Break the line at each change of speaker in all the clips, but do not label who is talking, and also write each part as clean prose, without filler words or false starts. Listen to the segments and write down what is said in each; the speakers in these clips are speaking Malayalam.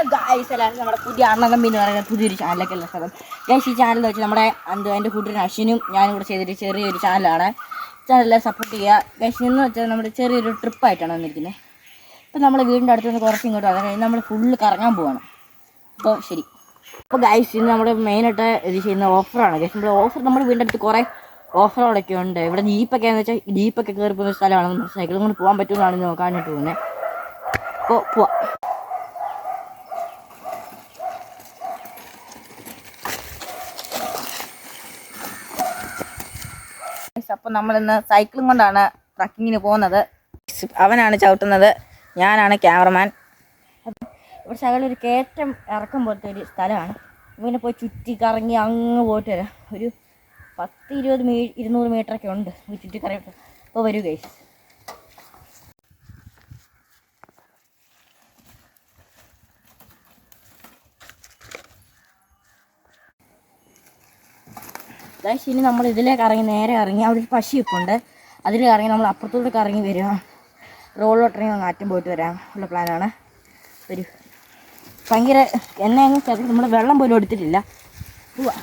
ഹലോ ഗൈസ്, എല്ലാവരും നമ്മുടെ പുതിയ അണ്ണൻ എന്ന് പറയുന്ന പുതിയൊരു ചാനലൊക്കെ ഉള്ള സ്ഥലം. ഗൈസ്, ഈ ചാനൽ എന്ന് വെച്ചാൽ നമ്മുടെ എൻ്റെ കൂട്ടുകാരൻ അശ്വിനും ഞാനും കൂടെ ചെയ്തിട്ട് ചെറിയൊരു ചാനലാണ്. ചാനലെല്ലാം സപ്പോർട്ട് ചെയ്യുക. ഗൈസ്, എന്ന് വെച്ചാൽ നമ്മുടെ ചെറിയൊരു ട്രിപ്പായിട്ടാണ് വന്നിരിക്കുന്നത്. ഇപ്പോൾ നമ്മൾ വീടിൻ്റെ അടുത്ത് നിന്ന് കുറച്ച് ഇങ്ങോട്ട് വന്നാൽ നമ്മൾ ഫുള്ള് കറങ്ങാൻ പോവാണ്. അപ്പോൾ ശരി. അപ്പോൾ ഗൈസ്, ഇന്ന് നമ്മൾ മെയിനായിട്ട് ഇത് ചെയ്യുന്ന ഓഫറാണ്. ഗൈസ്, നമ്മുടെ വീടിൻ്റെ അടുത്ത് കുറേ ഓഫറുകളൊക്കെ ഉണ്ട്. ഇവിടെ ജീപ്പൊക്കെ എന്ന് വെച്ചാൽ ജീപ്പൊക്കെ കയറി പോകുന്ന സ്ഥലമാണ്. നമ്മൾ സൈക്കിളും കൊണ്ട് പോകാൻ പറ്റുമെന്നാണ് നോക്കാനായിട്ട് പോകുന്നത്. അപ്പോൾ പോവാം. അപ്പോൾ നമ്മളിന്ന് സൈക്കിളും കൊണ്ടാണ് ട്രക്കിങ്ങിന് പോകുന്നത്. അവനാണ് ചവിട്ടുന്നത്, ഞാനാണ് ക്യാമറമാൻ. ഇവിടെ ശകലൊരു കയറ്റം ഇറക്കം പോലത്തെ ഒരു സ്ഥലമാണ്. ഇങ്ങനെ പോയി ചുറ്റി കറങ്ങി അങ്ങ് പോയിട്ട് വരാം. ഒരു 10-20-200 മീറ്ററൊക്കെ ഉണ്ട് ചുറ്റി കറങ്ങിയിട്ട്. അപ്പോൾ വരൂ ഗൈസ്. ഗൈസ്, ഇനി നമ്മൾ ഇതിലേക്ക് ഇറങ്ങി നേരെ ഇറങ്ങി അവിടെ ഒരു പശുവൊക്കെ ഉണ്ട്. അതിൽ ഇറങ്ങി നമ്മൾ അപ്പുറത്തോട്ട് ഇറങ്ങി വരിക. റോഡിലോട്ടിറങ്ങി ആറ്റം പോയിട്ട് വരാം ഉള്ള പ്ലാനാണ്. ഒരു ഭയങ്കര എന്നെ ചേർത്ത് നമ്മൾ വെള്ളം പോലും എടുത്തിട്ടില്ല. പോവാ.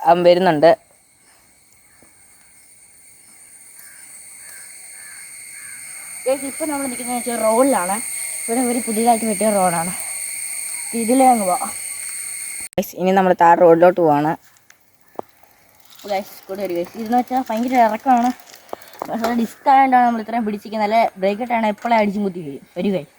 അവൻ വരുന്നുണ്ട്. ഇപ്പം നമ്മൾ നിൽക്കുന്നത് വെച്ചാൽ റോഡിലാണ്. ഇവിടെ ഒരു പുതിയതായിട്ട് വെട്ടിയ റോഡാണ്. ഇതിലേ അങ്ങ് പോവാം. ഇനി നമ്മൾ താഴെ റോഡിലോട്ട് പോവാണ്. കൂടെ ഒരു ഗൈസ്, ഇതെന്ന് വെച്ചാൽ ഭയങ്കര ഇറക്കമാണ്. ഡിസ്ക് ആയതുകൊണ്ടാണ് നമ്മൾ ഇത്രയും പിടിച്ചിരിക്കുന്നത്. നല്ല ബ്രേക്ക് ഇട്ടാണ് എപ്പോഴും അടിച്ചും കുത്തി വരും. ഒരു ഗൈസ്,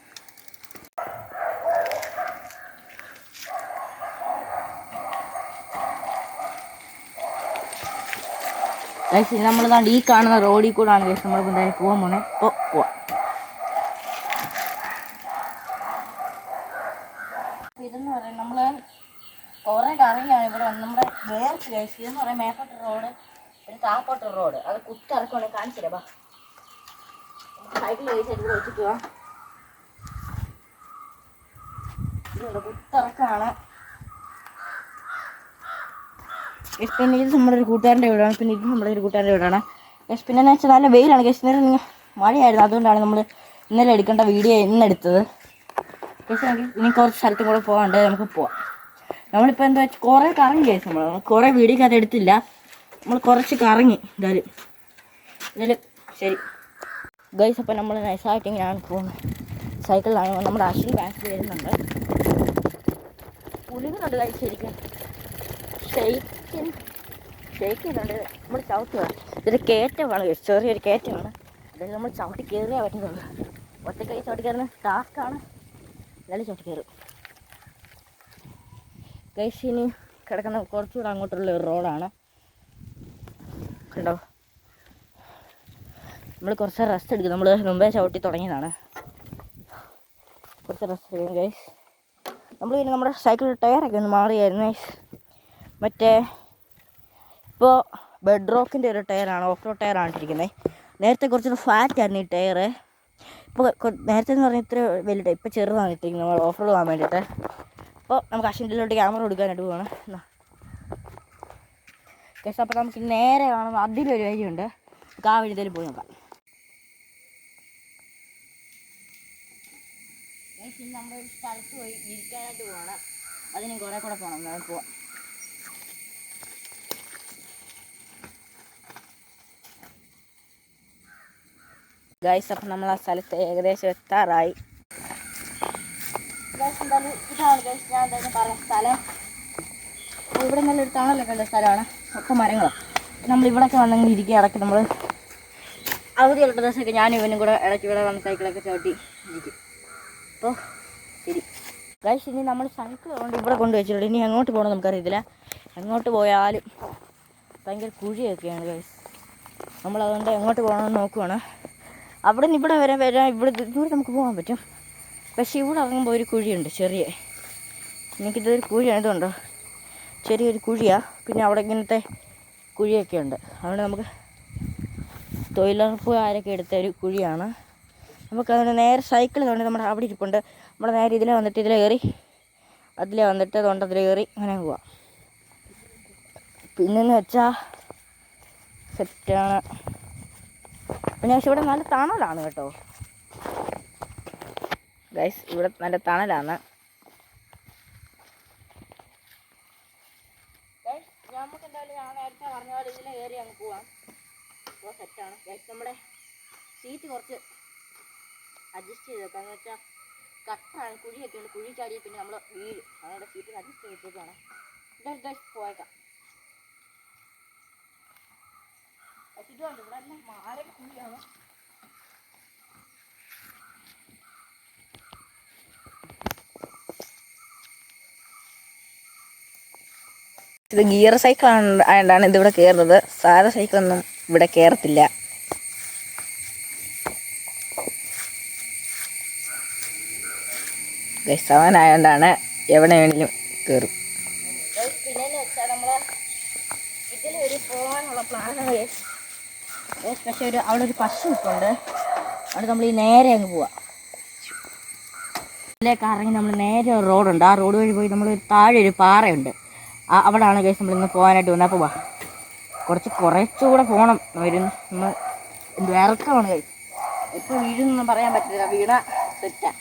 ഗൈസ് നമ്മൾ ഈ കാണുന്ന റോഡിൽ കൂടാണ് ഗൈസ് നമ്മൾ എന്തായാലും പോകാൻ പോണേ. അപ്പോൾ പോവാം. ഇതെന്ന് പറയാം നമ്മൾ കുറേ കറങ്ങിയാണ് ഇവിടെ നമ്മുടെ വേറെ ഗൈസ്. ഇതെന്ന് പറയാം മേപ്പോട്ട് റോഡ്, ഒരു താപ്പോട്ട് റോഡ്. അത് കുത്തിറക്കുവാണ്. കാണിച്ചില്ല. ബാ, സൈക്കിൾ കഴിച്ചിട്ട് വെച്ചിട്ട് പോവാം. ഇതുണ്ട്, കുത്തിറക്കാണ്. പിന്നെ ഇത് നമ്മുടെ ഒരു കൂട്ടുകാരൻ്റെ വീടാണ്. പിന്നെ ഇത് നമ്മുടെ ഒരു കൂട്ടുകാരൻ്റെ വീടാണ്. ഗസ്, പിന്നെ എന്ന് വെച്ചാൽ നല്ല വെയിലാണ് ഗസ്. ഇന്നലെ മഴയായിരുന്നു, അതുകൊണ്ടാണ് നമ്മൾ ഇന്നലെ എടുക്കേണ്ട വീഡിയോ ഇന്നെടുത്തത്. ഗസ്, ഇനി കുറച്ച് സ്ഥലത്തും കൂടെ പോകാണ്ട്, നമുക്ക് പോവാം. നമ്മളിപ്പോൾ എന്താ വെച്ചാൽ കുറേ കറങ്ങി ഗൈസ്. നമ്മൾ കുറേ വീഡിയോക്ക് അത് എടുത്തില്ല. നമ്മൾ കുറച്ച് കറങ്ങി എന്തായാലും ശരി ഗൈസ്. അപ്പോൾ നമ്മൾ നൈസായിട്ട് ഇങ്ങനെയാണ് പോകുന്നത്. സൈക്കിളിലാണ്. നമ്മുടെ അശ്വിൻ ബാക്കിൽ വരുന്നുണ്ട്. ഉലുകുന്നുണ്ട് ഗൈസ്. ശരിക്കും ഷെയ്ക്കുന്നുണ്ട്. നമ്മൾ ചവിട്ടുക. ഇതൊരു കയറ്റമാണ് ഗൈസ്, ചെറിയൊരു കയറ്റമാണ്. അതായത് നമ്മൾ ചവിട്ടി കയറിയാൽ പറ്റുന്നുള്ളൂ. ഒറ്റക്കൈ ചവിട്ടി കയറുന്ന ടാസ്ക്കാണ്. എന്നാലും ചവിട്ടി കയറും ഗൈസ്. ഇനി കിടക്കുന്ന കുറച്ചുകൂടെ അങ്ങോട്ടുള്ള ഒരു റോഡാണ്. കണ്ടോ, നമ്മൾ കുറച്ച് റെസ്റ്റ് എടുക്കും. നമ്മൾ മുമ്പേ ചവിട്ടി തുടങ്ങിയതാണ്. കുറച്ച് റെസ്റ്റ് എടുക്കും ഗൈസ്. നമ്മൾ പിന്നെ നമ്മുടെ സൈക്കിൾ ടയറൊക്കെ ഒന്ന് മാറിയായിരുന്നു ഗൈസ്. മറ്റേ ഇപ്പോൾ ബെഡ് റോക്കിൻ്റെ ഒരു ടയറാണ്, ഓഫ് റോഡ് ടയറാണ് ഇട്ടിരിക്കുന്നത്. നേരത്തെ കുറച്ചൊരു ഫ്ലാറ്റായിരുന്നു ഈ ടയർ. ഇപ്പോൾ നേരത്തെ എന്ന് പറഞ്ഞാൽ ഇത്ര വലിയ ടയർ, ഇപ്പോൾ ചെറുതാണ് ഇട്ടിരിക്കുന്നത് നമ്മൾ ഓഫ് റോഡ് പോകാൻ വേണ്ടിയിട്ട്. അപ്പോൾ നമുക്ക് അശ്വിൻ്റെ ക്യാമറ കൊടുക്കാനായിട്ട് പോവാണ്. ഗൈസ്, അപ്പോൾ നമുക്ക് നേരെ കാണുന്ന അതിലൊരു വഴിയുണ്ട്. നമുക്ക് ആ വഴി പോയി നോക്കാം. ഗൈസ്, നമ്മൾ ഒരു സ്ഥലത്ത് പോയി ഇരിക്കാനായിട്ട് പോകണം. അതിന് കുറേ കൂടെ പോകണം. നമുക്ക് പോവാം. ഗൈസ്, അപ്പം നമ്മൾ ആ സ്ഥലത്ത് ഏകദേശം എത്താറായി. ഗൈസ്, എന്തായാലും ഇതാണ് ഗൈസ് ഞാൻ എന്തായാലും പറയാം സ്ഥലം. ഇവിടെ നല്ലൊരു തണലൊക്കെ ഉള്ള സ്ഥലമാണ്. ഒക്കെ മരങ്ങളാണ്. നമ്മളിവിടെയൊക്കെ വന്നെങ്കിൽ ഇരിക്കുക. ഇടയ്ക്ക് നമ്മൾ അവധിയുള്ള ദിവസമൊക്കെ ഞാനും ഇവനും കൂടെ ഇടയ്ക്ക് ഇവിടെ വന്ന് സൈക്കിളൊക്കെ ചവിട്ടി ഇരിക്കും. അപ്പോൾ ശരി ഗൈസ്, ഇനി നമ്മൾ സൈക്കിൾ കൊണ്ട് ഇവിടെ കൊണ്ട് വെച്ചിട്ടുണ്ട്. ഇനി എങ്ങോട്ട് പോകണമെന്ന് നമുക്കറിയത്തില്ല. എങ്ങോട്ട് പോയാലും ഭയങ്കര കുഴിയൊക്കെയാണ് ഗൈസ്. നമ്മളതുകൊണ്ട് എങ്ങോട്ട് പോകണമെന്ന് നോക്കുവാണ്. അവിടെ നിന്ന് ഇവിടെ വരാൻ ഇവിടെ ദൂരെ നമുക്ക് പോകാൻ പറ്റും. പക്ഷേ ഇവിടെ ഇറങ്ങുമ്പോൾ ഒരു കുഴിയുണ്ട് ചെറിയ. എനിക്കിതൊരു കുഴിയാണ്. ഇതുണ്ടോ, ചെറിയൊരു കുഴിയാണ്. പിന്നെ അവിടെ ഇങ്ങനത്തെ കുഴിയൊക്കെ ഉണ്ട്. അതുകൊണ്ട് നമുക്ക് തൊഴിലുറപ്പുകാരൊക്കെ എടുത്ത ഒരു കുഴിയാണ്. നമുക്കതിന് നേരെ സൈക്കിൾ കൊണ്ട് നമ്മുടെ അവിടെ ഇരിപ്പുണ്ട്. നമ്മൾ നേരെ ഇതിലെ വന്നിട്ട് ഇതിലെ കയറി അതിലെ വന്നിട്ട് അതുകൊണ്ട് അതിൽ കയറി അങ്ങനെ പോവാം. പിന്നെന്ന് വെച്ചാൽ സെറ്റാണ്. പിന്നെ പക്ഷെ ഇവിടെ നല്ല തണലാണ് കേട്ടോ. ഗൈസ് ഇവിടെ നല്ല തണലാണ്. നമുക്ക് എന്തായാലും ഞാൻ നേരത്തെ പറഞ്ഞ പോലെ ഇതിനെ കയറി അങ്ങ് പോവാം. അപ്പോൾ സെറ്റാണ് ഗൈസ്. നമ്മുടെ സീറ്റ് കുറച്ച് അഡ്ജസ്റ്റ് ചെയ്ത് വെക്കാം. എന്ന് വെച്ചാൽ കട്ടാണ്, കുഴിയൊക്കെ ഉണ്ട്. കുഴി ചാടിയ പിന്നെ നമ്മൾ വീഴും. അതുകൊണ്ട് സീറ്റിൽ അഡ്ജസ്റ്റ് ചെയ്തിട്ടാണ് ഗൈസ് പോയേക്കാം. ഇതുകൊണ്ട് ഇവിടെ എല്ലാം മാരക കുഴിയാണ്. ഇത് ഗിയർ സൈക്കിൾ ആയതുകൊണ്ടാണ് ഇതിവിടെ കയറുന്നത്. സാധാ സൈക്കിളൊന്നും ഇവിടെ കയറത്തില്ല. ഗസവാനായതുകൊണ്ടാണ് എവിടെ വേണമെങ്കിലും കയറും. പിന്നെന്ന് വെച്ചാൽ നമ്മൾ ഇതിലൊരു പോകാനുള്ള പ്ലാനാണ്. പക്ഷേ അവിടെ ഒരു പശു ഇട്ടുണ്ട്. അവിടെ നമ്മൾ ഈ നേരെ അങ്ങ് പോവാം. ഇതിലേക്ക് ഇറങ്ങി നമ്മൾ നേരെ ഒരു റോഡുണ്ട്. ആ റോഡ് വഴി പോയി നമ്മൾ താഴെ ഒരു പാറയുണ്ട്. അവിടെയാണ് ഗൈസ് നമ്മളിന്ന് പോകാനായിട്ട് വന്നത്. അപ്പോൾ കുറച്ചുകൂടെ പോകണം വരുന്നു. നമ്മൾ ഇറക്കമാണ് ഗൈസ്. എപ്പോൾ വീഴുന്നൊന്നും പറയാൻ പറ്റില്ല. വീണ തെറ്റാ.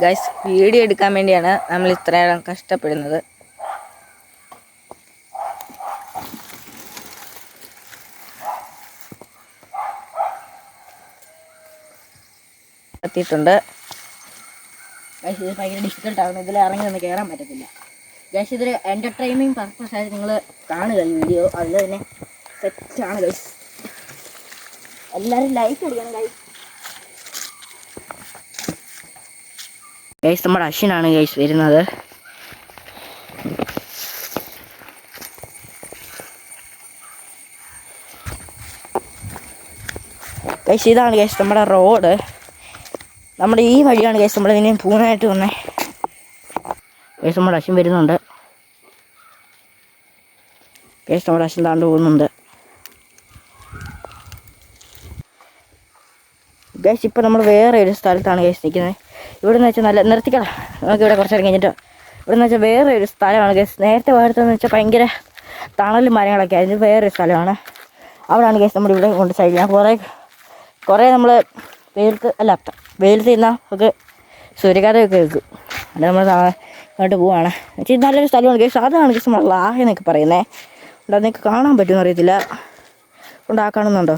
ഗൈസ് വീഡിയോ എടുക്കാൻ വേണ്ടിയാണ് നമ്മൾ ഇത്രയേറെ കഷ്ടപ്പെടുന്നത്. എത്തിയിട്ടുണ്ട് ഗൈസ്. ഇത് ഭയങ്കര ഡിഫിക്കൽട്ടാണ്. ഇതിൽ ഇറങ്ങി നിന്ന് കയറാൻ പറ്റത്തില്ല ഗൈസ്. ഇതിൽ എൻ്റർടൈൻമെൻറ്റ് പർപ്പസായിട്ട് നിങ്ങൾ കാണുക ഈ വീഡിയോ. അതിൽ തന്നെ സെറ്റാണ് ഗൈസ്. എല്ലാവരും ലൈക്ക് അടിക്കണം ഗൈസ്. ഗൈസ് നമ്മുടെ അശ്വിനാണ് ഗൈസ് വരുന്നത്. ഗൈസ് ഇതാണ് ഗൈസ് നമ്മുടെ റോഡ്. നമ്മുടെ ഈ വഴിയാണ് ഗൈസ് നമ്മൾ ഇതിനെ പൂനായിട്ട് വന്നേ. ഗൈസ് നമ്മുടെ അശ്വിൻ വരുന്നുണ്ട്. ഗൈസ് നമ്മുടെ അശ്വിൻ താണ്ട് പോകുന്നുണ്ട്. ഗൈസ് ഇപ്പോൾ നമ്മൾ വേറെ ഒരു സ്ഥലത്താണ് ഗൈസ് നിൽക്കുന്നത്. ഇവിടെ നിന്ന് വെച്ചാൽ നല്ല നിർത്തിക്കണം. നമുക്ക് ഇവിടെ കുറച്ച് കഴിഞ്ഞിട്ട് ഇവിടെ നിന്ന് വെച്ചാൽ വേറെ ഒരു സ്ഥലമാണ് ഗൈസ്. നേരത്തെ പോയതെന്ന് വെച്ചാൽ ഭയങ്കര തണലും മരങ്ങളൊക്കെ ആയിരുന്നു. വേറൊരു സ്ഥലമാണ്. അവിടെയാണ് ഗൈസ് നമ്മൾ ഇവിടെ കൊണ്ട് സൈഡ്. ഞാൻ കുറേ നമ്മൾ വെയിലത്ത് നിന്നാൽ നമുക്ക് സൂര്യഘാതമൊക്കെ വെക്കും. അത് നമ്മൾ അങ്ങോട്ട് പോവാണ്. വെച്ചാൽ നല്ലൊരു സ്ഥലമാണ് ഗൈസ്. അതാണ് ഗൈസ് നമ്മൾ ലാഹ എന്നൊക്കെ പറയുന്നത്. ഉണ്ട് അത് നിങ്ങൾക്ക് കാണാൻ പറ്റുമെന്ന് അറിയത്തില്ല. കാണുന്നുണ്ടോ?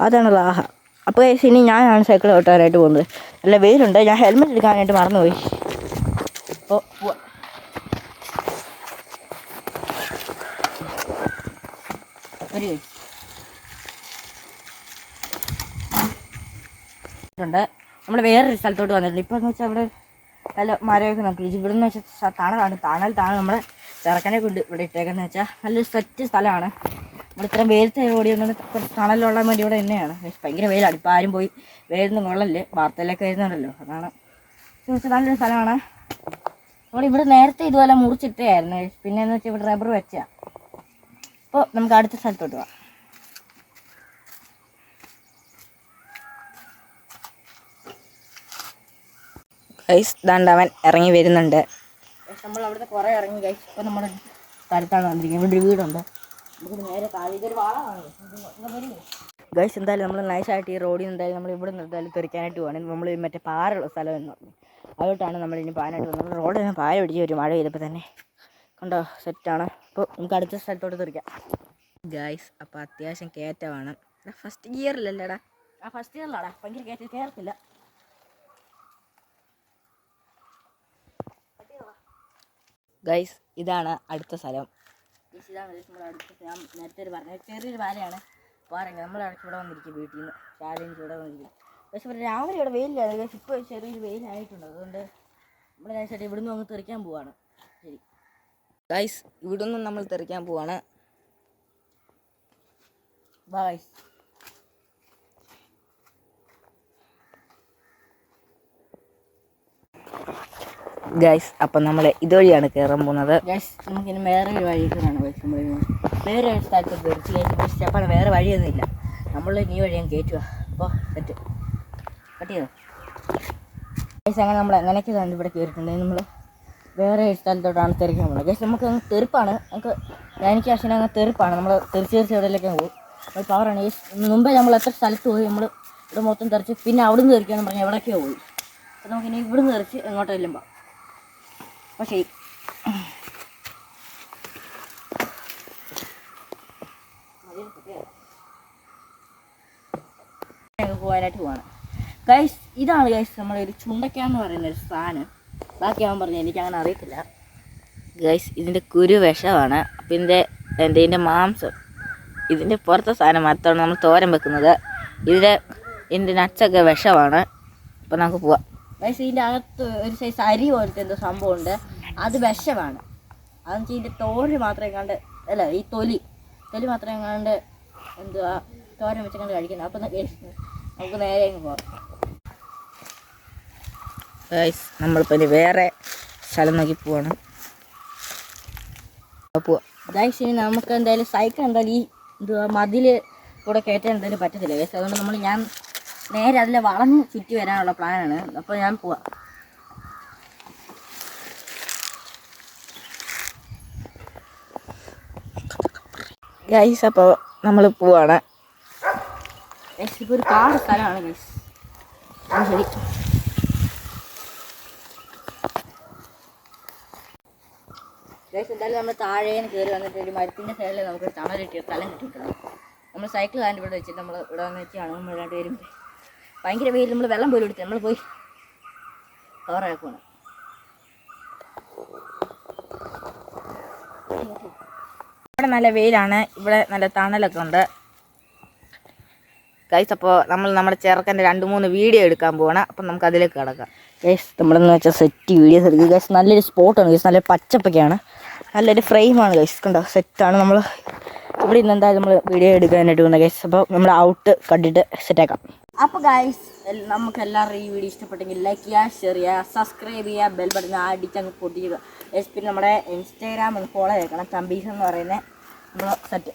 അതാണ് ലാഹ. അപ്പോൾ ഗൈസ് ഇനി ഞാനാണ് സൈക്കിൾ ഓട്ടാനായിട്ട് പോകുന്നത്. നല്ല വെയിലുണ്ട്. ഞാൻ ഹെൽമെറ്റ് എടുക്കാനായിട്ട് മറന്നുപോയി. അപ്പോൾ പോവാം. ണ്ട് നമ്മൾ വേറൊരു സ്ഥലത്തോട്ട് വന്നിട്ടുണ്ട്. ഇപ്പോൾ എന്ന് വെച്ചാൽ ഇവിടെ നല്ല മരമൊക്കെ നോക്കി. ഇവിടെ നിന്ന് വെച്ചാൽ തണലാണ് നമ്മൾ ചെറുക്കനെ കൊണ്ട് ഇവിടെ ഇട്ടേക്കെന്ന് വെച്ചാൽ നല്ലൊരു സെറ്റ് സ്ഥലമാണ്. ഇവിടെ ഇത്രയും വെയിലത്തെ ഓടി വന്നത് കുറച്ച് തണലുള്ള വേണ്ടി ഇവിടെ തന്നെയാണ്. ഭയങ്കര വെയിലാണ്. ഇപ്പോൾ ആരും പോയി വെയിലൊന്നും കൊള്ളല്ലേ, വാർത്തയിലൊക്കെ വരുന്നുണ്ടല്ലോ. അതാണ് നല്ലൊരു സ്ഥലമാണ്. നമ്മളിവിടെ നേരത്തെ ഇതുപോലെ മുറിച്ചിട്ടായിരുന്നു. പിന്നെ എന്ന് വെച്ചാൽ ഇവിടെ റബ്ബർ വെച്ചാൽ. അപ്പോൾ നമുക്ക് അടുത്ത സ്ഥലത്തോട്ട് പോവാം. ഗൈസ് ദാണ്ടവൻ ഇറങ്ങി വരുന്നുണ്ട്. നമ്മൾ അവിടുത്തെ കുറേ ഇറങ്ങി ഗൈസ്. ഇപ്പോൾ നമ്മുടെ സ്ഥലത്താണ് വന്നിരിക്കുന്നത്. ഇവിടെ ഒരു വീടുണ്ട്. നമുക്ക് നേരെ താഴെ ഇതൊരു വാളമാണ് ഗൈസ്. എന്തായാലും നമ്മൾ നൈസായിട്ട് ഈ റോഡിൽ നിന്ന് എന്തായാലും നമ്മൾ ഇവിടെ നിന്ന് എന്തായാലും തെറിക്കാനായിട്ട് പോകണം. നമ്മൾ മറ്റേ പാറയുള്ള സ്ഥലം എന്ന് പറഞ്ഞു അതോട്ടാണ് നമ്മൾ ഇനി പാനായിട്ട് വന്നത്. റോഡിൽ നിന്ന് പായ പിടിച്ച് ഒരു മഴ ചെയ്തപ്പോൾ തന്നെ കണ്ടോ സെറ്റാണ്. അപ്പോൾ നമുക്ക് അടുത്ത സ്ഥലത്തോട്ട് തെറിക്കാം ഗൈസ്. അപ്പോൾ അത്യാവശ്യം കയറ്റമാണ്. ഫസ്റ്റ് ഗിയറിലല്ലേടാ? ഫസ്റ്റ് ഗിയറിലാടാ. ഭയങ്കര കയറത്തില്ല. ഗൈസ് ഇതാണ് അടുത്ത സ്ഥലം. ഇതാണ് നമ്മുടെ അടുത്ത. ഞാൻ നേരത്തെ പറഞ്ഞ ചെറിയൊരു പാലയാണ്. പാറങ്ങൾ നമ്മൾ ഇവിടെ വന്നിരിക്കും. വീട്ടിൽ നിന്ന് രാവിലെ ഇവിടെ വന്നിരിക്കും. പക്ഷെ ഇവിടെ രാവിലെ ഇവിടെ വെയിലാണ് ഗൈസ്. ഇപ്പോൾ ചെറിയൊരു വെയിലായിട്ടുണ്ട്. അതുകൊണ്ട് നമ്മൾ നൈസായിട്ട് ഇവിടുന്ന് അങ്ങ് തെറിക്കാൻ പോവാണ്. ശരി ഗൈസ്, ഇവിടുന്ന് നമ്മൾ തെറിക്കാൻ പോവാണ്. ഗൈസ് ഗൈസ് അപ്പം നമ്മൾ ഇതുവഴിയാണ് കയറാൻ പോകുന്നത്. ഗൈസ് നമുക്കിനി വേറെ ഒരു വഴി കയറാണ് ഗൈസ്. നമ്മൾ വേറെ ഒരു സ്ഥലത്ത് തെറിച്ച് കയറ്റി സ്റ്റെപ്പാണ്. വേറെ വഴിയൊന്നുമില്ല. നമ്മൾ ഈ വഴി ഞാൻ കയറ്റുക. അപ്പോൾ സെറ്റ് കട്ട് ചെയ്തോ ഗൈസ്. അങ്ങനെ നമ്മൾ എങ്ങനെയൊക്കെ കണ്ട് ഇവിടെ കയറിയിട്ടുണ്ടെങ്കിൽ നമ്മൾ വേറെ ഒരു സ്ഥലത്തോട്ടാണ് തെറിക്കാൻ പോകുന്നത് ഗൈസ്. നമുക്ക് അങ്ങ് തെറിപ്പാണ്. എനിക്ക് അശ്വിനെ അങ്ങ് തെറിപ്പാണ്. നമ്മൾ തെറിച്ച് എവിടെയൊക്കെ പോകും. അപ്പോൾ പവറാണ് ഗൈസ്. മുമ്പേ നമ്മൾ എത്ര സ്ഥലത്ത് പോയി, നമ്മൾ ഇവിടെ മൊത്തം തെറിച്ച് പിന്നെ അവിടെ നിന്ന് തെറിക്കാന്ന് പറഞ്ഞാൽ എവിടേക്കോ പോയി. അപ്പോൾ നമുക്കിനി ഇവിടെ നിന്ന് തെറിച്ച് എങ്ങോട്ടെല്ലാം പോകാം. അപ്പോൾ ശരി, പോകാനായിട്ട് പോവാണ് ഗൈസ്. ഇതാണ് ഗൈസ് നമ്മുടെ ഒരു ചുണ്ടക്കാന്ന് പറയുന്ന ഒരു സാധനം. ബാക്കിയാവാൻ പറഞ്ഞാൽ എനിക്കങ്ങനെ അറിയത്തില്ല ഗൈസ്. ഇതിൻ്റെ കുരു വിഷമാണ്. അപ്പം ഇതിൻ്റെ മാംസം, ഇതിൻ്റെ പുറത്തെ സാധനം മാത്രമാണ് നമ്മൾ തോരൻ വെക്കുന്നത്. ഇതിൻ്റെ നട്ട്സൊക്കെ വിഷമാണ്. അപ്പം നമുക്ക് പോവാം ഗൈസ്. ഇതിൻ്റെ അകത്ത് ഒരു സൈസ് അരി പോലത്തെ എന്തോ സംഭവമുണ്ട്, അത് വിഷമാണ്. അതെന്ന് വെച്ചാൽ ഇതിൻ്റെ തോല് മാത്രമേ കണ്ട്, അല്ല ഈ തൊലി മാത്രമേ കണ്ട് എന്തുവാ തോരൻ വെച്ചങ്ങണ്ട് കഴിക്കുന്നത്. അപ്പം നമുക്ക് നേരെ അങ്ങ് പോകാം ഗൈസ്. നമ്മളിപ്പോൾ ഇനി വേറെ സ്ഥലം നോക്കി പോവാണ്. ഗൈസ് ഇനി നമുക്ക് എന്തായാലും സൈക്കിൾ എന്തായാലും ഈ മതിൽ കൂടെ കയറ്റാൻ എന്തായാലും പറ്റത്തില്ല ഗൈസ്. അതുകൊണ്ട് ഞാൻ നേരെ അതിൽ വളഞ്ഞ് ചുറ്റി വരാനുള്ള പ്ലാനാണ്. അപ്പോൾ ഞാൻ പോവാം ഗൈസ്. അപ്പോൾ നമ്മൾ പോവാണ് ഗൈസ്. ഇപ്പോൾ ഒരു കാട് സ്ഥലമാണ് ഗൈസ്. ശരി ഗൈസ്, എന്തായാലും നമ്മൾ താഴേന്ന് കയറി വന്നിട്ട് ഒരു മരത്തിൻ്റെ സൈഡിൽ നമുക്കൊരു തണൽ കിട്ടിയ സ്ഥലം കിട്ടിയിട്ടുണ്ട്. നമ്മൾ സൈക്കിൾ കാര്യം ഇവിടെ വെച്ചിട്ട് നമ്മൾ ഇവിടെ വന്ന് വെച്ചാണ് നമ്മൾ രണ്ടുപേരും. ഭയങ്കര വെയിൽ, നമ്മൾ വെള്ളം പോലും എടുത്ത് നമ്മൾ പോയി കവറാക്കുവാണ്. ഇവിടെ നല്ല വെയിലാണ്, ഇവിടെ നല്ല തണലൊക്കെ ഉണ്ട് ഗൈസ്. അപ്പോൾ നമ്മുടെ ചെറുക്കൻ്റെ 2-3 വീഡിയോ എടുക്കാൻ പോവാണ്. അപ്പം നമുക്ക് അതിലേക്ക് കിടക്കാം ഗൈസ്. നമ്മളെന്ന് വെച്ചാൽ സെറ്റ് വീഡിയോസ് എടുക്കുക ഗൈസ്. നല്ലൊരു സ്പോട്ടാണ് ഗൈസ്, നല്ലൊരു പച്ചപ്പൊക്കെയാണ്, നല്ലൊരു ഫ്രെയിമാണ് ഗൈസ്. കണ്ടോ, സെറ്റാണ്. നമ്മൾ ഇവിടെ ഇന്ന് എന്തായാലും നമ്മൾ വീഡിയോ എടുക്കാനായിട്ട് വന്നത് ഗൈസ്. അപ്പോൾ നമ്മൾ ഔട്ട് കണ്ടിട്ട് സെറ്റാക്കാം. അപ്പോൾ ഗൈസ്, നമുക്ക് എല്ലാവരും ഈ വീഡിയോ ഇഷ്ടപ്പെട്ടെങ്കിൽ ലൈക്ക് ചെയ്യുക, ഷെയർ ചെയ്യുക, സബ്സ്ക്രൈബ് ചെയ്യുക, ബെൽ ബട്ടൺ അടിച്ചങ്ങ് പൊട്ടിക്കുക ഗൈസ്. പിന്നെ നമ്മുടെ ഇൻസ്റ്റാഗ്രാം ഒന്ന് ഫോളോ ചെയ്യണം, തമ്പീസ് എന്ന് പറയുന്നത് നമ്മൾ സെറ്റ്.